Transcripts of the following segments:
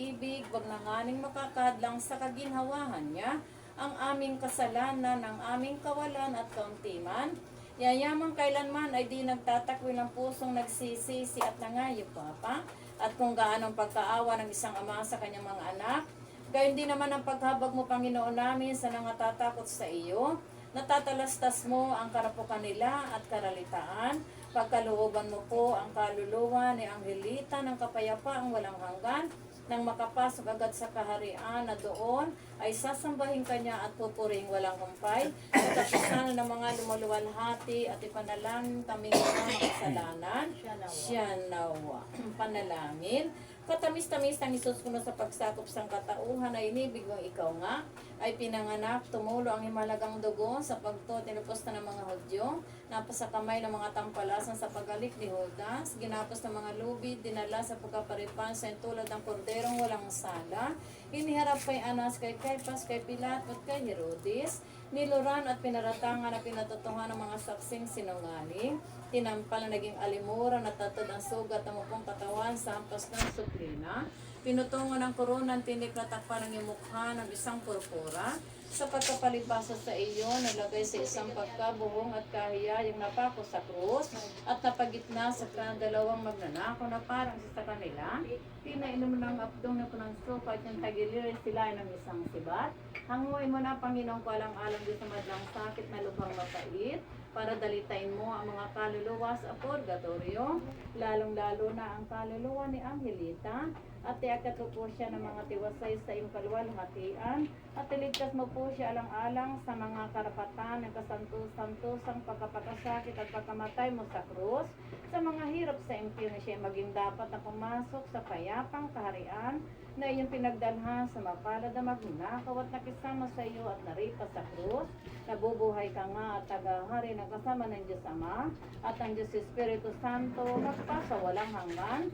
ibig, wag na nganing makakadlang sa kaginhawahan niya, ang aming kasalanan, ang aming kawalan at kauntiman. Yayamang kailanman ay di nagtatakwil ng pusong nagsisisi at nangayo, Papa, at kung gaanong pagkaawa ng isang ama sa kanyang mga anak, gayon din naman ang paghabag mo, Panginoon namin, sa nangatatakot sa iyo. Natatalastas mo ang karapukan nila at karalitaan. Pagkalooban mo po ang kaluluwa ni Angelita ng kapayapaang walang hanggan, nang makapasok agad sa kaharian na doon ay sasambahin kanya at pupuring walang humpay. Katapusan ng mga lumuluwalhati at ipanalangin kaming mga makasalanan. Siya nawa. Panalangin. Katamis-tamis ng Isus kuno sa pagsakop sang katauhan ay inibig mong ikaw nga ay pinanganak, tumulo ang himalagang dugo sa pagto tinupos na ng mga Hudyo, napasa kamay ng mga tampalasan sa pagalik ni Judas, ginapos ng mga lubid, dinala sa pagkaparipan sa tulad ng korderong walang sala, iniharap kay Anas, kay Caiphas, kay Pilato at kay Herodes, niluran at pinaratangan na pinatutuhan ng mga saksing sinungaling, tinampal na naging alimuran at tatod ang sugat ng mupong katawan sa hampas ng suklina, pinutungo ng korona ang tinik na takpan ng iyong mukha ng isang purpura, sa pagkapalibasa sa iyo, nalagay sa isang pagkabuhong at kahiya yung napako sa krus at napagitna sa dalawang magnanako na parang sa kanila. Pinainom ng abdong na punang sopa at yung tagilirin sila ng isang sibat. Hanguin mo na, Panginoon ko alang-alang dito sa madlang sakit na lubhang mapait para dalitain mo ang mga kaluluwa sa purgatorio, lalong-lalo na ang kaluluwa ni Angelita, at iakat mo po siya ng mga tiwasay sa iyong kaluwalhatian, at iligtas mo po siya alang-alang sa mga karapatan ng kasantos-santosang pagkapakasakit at pagkamatay mo sa krus, sa mga hirap sa impyerno siya maging dapat na pumasok sa payapang kaharian na iyong pinagdalhan sa mapalad na magnanakaw at nakisama sa iyo at naripa sa krus, nabubuhay ka nga at tagahari na kasama ng Diyos Ama at ang Diyos Espiritu Santo magpasawalang hanggan.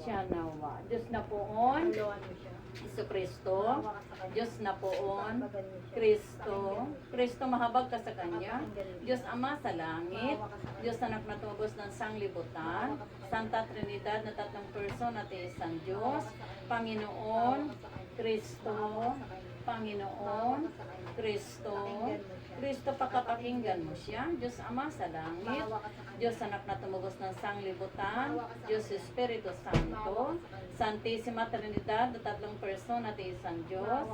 Siya nawa. Diyos na poon, Isu Kristo, Diyos na poon, Kristo, Kristo mahabag ka sa Kanya, Diyos Ama sa langit, Diyos Anak na tumubos ng sanglibutan, Santa Trinidad na tatlong person at isang Diyos, Panginoon, Kristo, Panginoon, Kristo, Kristo pakapakinggan mo siya, Diyos Ama sa langit, Diyos Anak na tumugos ng sanglibutan, Diyos Espiritu Santo, Santissima Trinidad na tatlong person at isang Diyos,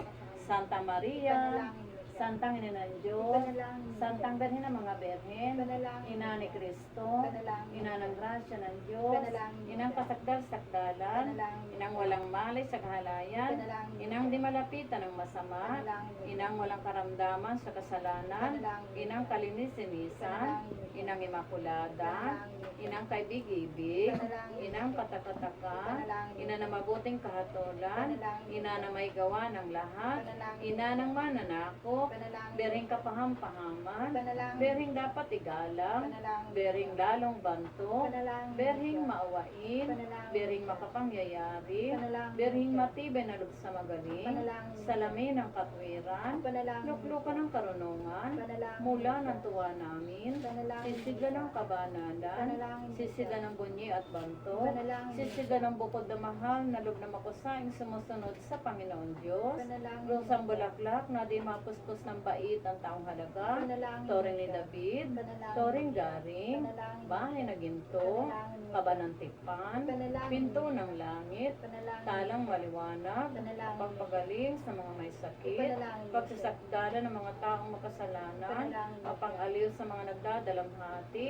Santa Maria, Santang Ina ng Diyos, Santang Berhen ng mga Berhen, Ina ni Kristo, Ina ng Grasya ng Diyos, Inang kasakdal-sakdalan, Inang walang malay sa kahalayan, Inang di malapitan ng masama, Inang walang karamdaman sa kasalanan, Inang kalinis-sinisan, Inang imakulada, Inang kaibig-ibig, Inang katakatakan, Ina na mabuting kahatulan, Ina na may gawa ng lahat, Ina ng mananakop, bering kapaham-pahaman, bering dapat igalang, bering lalong banto, bering maawain, bering makapangyayari, bering matibay na loob sa magaling, salamin ng katwiran, luklukan ng karunungan, mula ng tuwa namin, sisigla ng kabanalan, sisigla ng bunyi at banto, sisigla ng bukod na mahal na loob na makusaing sumusunod sa Panginoon Diyos, rosang bulaklak na di mapuspos ng bait ang taong halaga, toring ni David, toring garing, bahay na ginto, kaba ng tipan, pinto ng langit, talang maliwanag, pagpagaling sa mga may sakit, pagsasakdala ng mga taong makasalanan, mapang-aliw sa mga nagdadalamhati,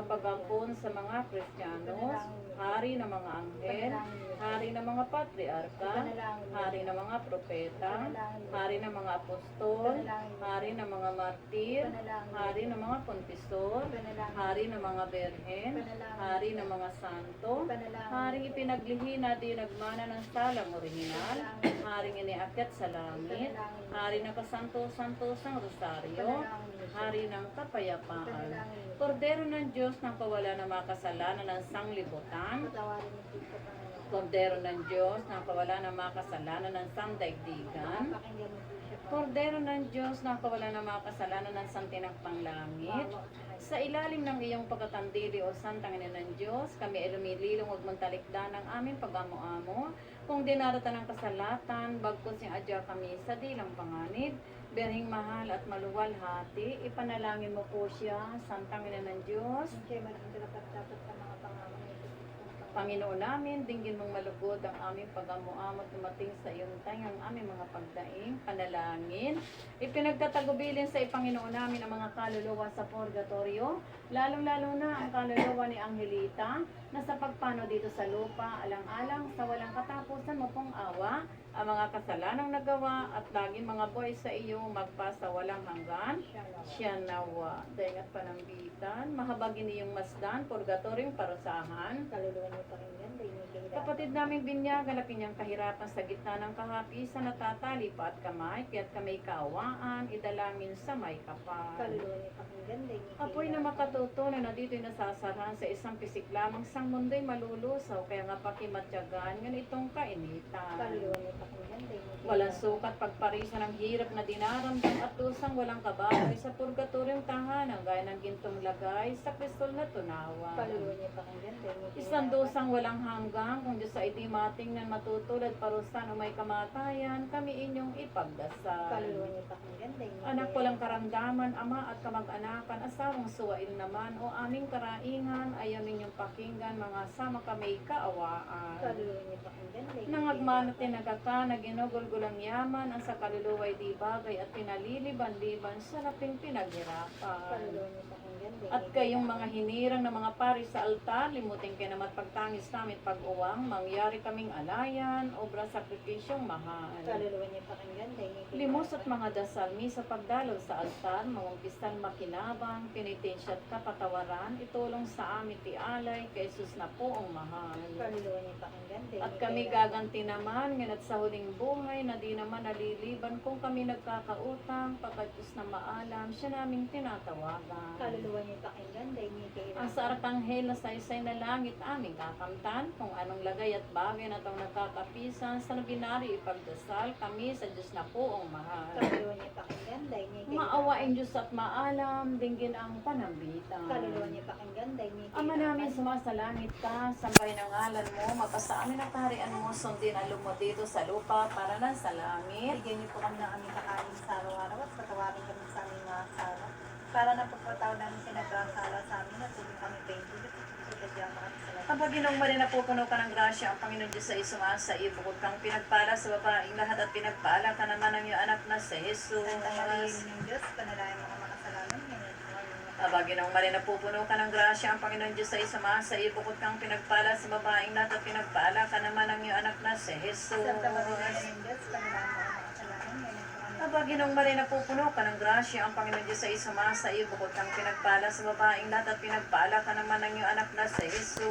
mapagampon sa mga Kristiyanos, hari ng mga anghel, hari ng mga patriarka, hari ng mga propeta, hari ng mga apostol, hari ng mga martir, hari ng mga konfesor, hari ng mga berhen, hari ng mga santo, haring ipinaglihi na di nagmana ng salang orihinal, haring iniakyat sa langit, hari ng kasanto-santosang rosaryo, hari ng kapayapaan, kordero ng Diyos ng kawala ng mga kasalanan ng sanglibutan, Kordero ng Diyos na kawala ng mga kasalanan ng sandaigdigan. Pakinggan mo po siya. Kordero ng Diyos na kawala ng mga kasalanan ng santinagpang langit. Sa ilalim ng iyong pagkatandili o santang ina ng Diyos, kami ay lumililong huwag mong talikdan ng aming pag-amo-amo. Kung dinaratan ng kasalatan, bagkus yung adya kami sa dilang panganib. Berhing mahal at maluwalhati, ipanalangin mo po siya, santang ina ng Diyos. Siya malaking dapat sa mga pangalan nito. Panginoon namin, dinggin mong malugod ang aming pag-amo-amo at dumating sa iyong tayang aming mga pagdaing, panalangin. Ipinagtatagubilin sa Panginoon namin ang mga kaluluwa sa purgatorio, lalong-lalo na ang kaluluwa ni Angelita na sa pagpano dito sa lupa, alang-alang sa walang katapusan mo pong awa, ang mga kasalanang nagawa at laging mga buhay sa iyo magpasa walang hanggan. Siya nawa, daing at panambitan, mahabagin niyong masdan, purgatoryong parusahan. Kaluluwa niyo pakinggan, dahil niyo kahirapan. Kapatid naming binyag, galapin niyang kahirapan sa gitna ng kahapisan na tatali pa at kamay, kaya't kami kaawaan, idalangin sa may kapal. Kaluluwa niyo pakinggan, dahil niyo Apoy na makatutunan na dito'y nasasarahan sa isang pisik lamang sang mundo'y malulusaw, kaya nga pakimatyagan, ganitong kainitan. Kaluluwa niyo pakinggan, dahil niyo Walang sukat pagparisa ng hirap na dinaramdam at tusang walang kababoy sa purgatoryong tahanan, gaya ng gintong lagay sa kristol na tunawa. Kaluluwa niyo pakinggan, dahil niyo Isang dosang walang hanggang, kung Diyos ay di matingnan matutulad parusan o may kamatayan, kami inyong ipagdasal. Kaluluwa niyo pakinggan, dahil niyo Anak walang karamdaman, ama at kamag-anakan, asawang suwail naman, o aming karaingan, ayaw ninyong pakinggan, mga sama kami kaawaan. Kaluluwa niyo pakinggan, dahil niyo Nangagmanat tinagaka, na ginugulgulang yaman, ang sa kaluluwa'y di bagay at pinaliliban-liban sa laping pinaghirapan. Kaluluwa niyo pakinggan, dahil At kayong mga hinirang na mga pari sa altar, limutin kayo naman pagtangis namin pag-uwang, mangyari kaming alayan, obra sakripisyong mahal. Kaluluwa niyo pakinggan, dahil niyo Limos at mga dasal, misa pagdalaw sa altar, mangumpisan makinabang, penitensya at kapatawaran, itulong sa amin ti alay, kay Jesus na po ang mahal. Kaluluwa niyo pakinggan, dahil At niyo kami kailangan. gaganti naman, ngunit sa huling buhay, na di naman naliliban kung kami nagkakautang, pagkat Diyos na maalam, siya naming tinatawagan. Kaluluwa niyo pakinggan, dahil niyo kailangan. Ang sa arkanghel na saysay na langit aming kakamtan, kung anong lagay at bagay na itong nagkakapisan, sa binari ipagdasal kami sa Diyos na po ang mahal. Kaluluwa niyo pakinggan, dahil niyo kailangan. Maawain Diyos at maalam, dinggin ang panambitan. Kaluluwa niyo pakinggan, dahil niyo Ama namin, sumasalangit ka, sambahin ang ngalan mo, mapasa amin ang kaharian mo, sundin ang lumo dito sa lupa, para na sa langit. Bigyan niyo po kami ng aming kakain sa araw-araw at patawarin kami sa aming mga sala. Para na pagpataw namin sinagkasala sa amin at tulong kami paintilit at susugadyan ka kami sa lahat. Kapag Ginong Maria, napupuno ka ng grasya, ang Panginoon Diyos sa isumasa iyo, bukod kang pinagpala sa babaeng lahat at pinagpala ka naman ng iyong anak na si Jesus. Santa Maria, ng Diyos, panalangin mo ang mga kasalanan, ngayon at sa aming mga Aba, Ginong Maria, napupuno ka ng grasya, ang Panginoon Diyos sa isumasa iyo, bukod kang pinagpala sa babaeng lahat at pinagpala ka naman ng iyong anak na si Jesus. Santa Maria, ng Diyos, panalangin mo ang mga kasalanan, ngayon at sa aming Aba, Ginong Maria, napupuno ka ng grasya, ang Panginoon Diyos sa isumasa iyo, bukod kang pinagpala sa babaeng lahat at pinagpala ka naman ng iyong anak na si Jesus.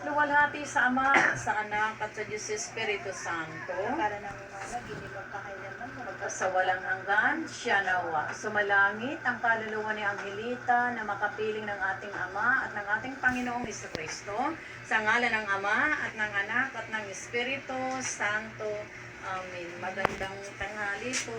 Luwalhati sa Ama, at sa Anak, at sa Diyos Espiritu Santo. Para namin mga hindi magpakailanman, Sa walang hanggan, siya nawa. Sumalangit ang kaluluwa ni Angelita na makapiling ng ating Ama at ng ating Panginoong Jesucristo. Sa ngalan ng Ama at ng Anak at ng Espiritu Santo. Amen. Magandang tanghali po.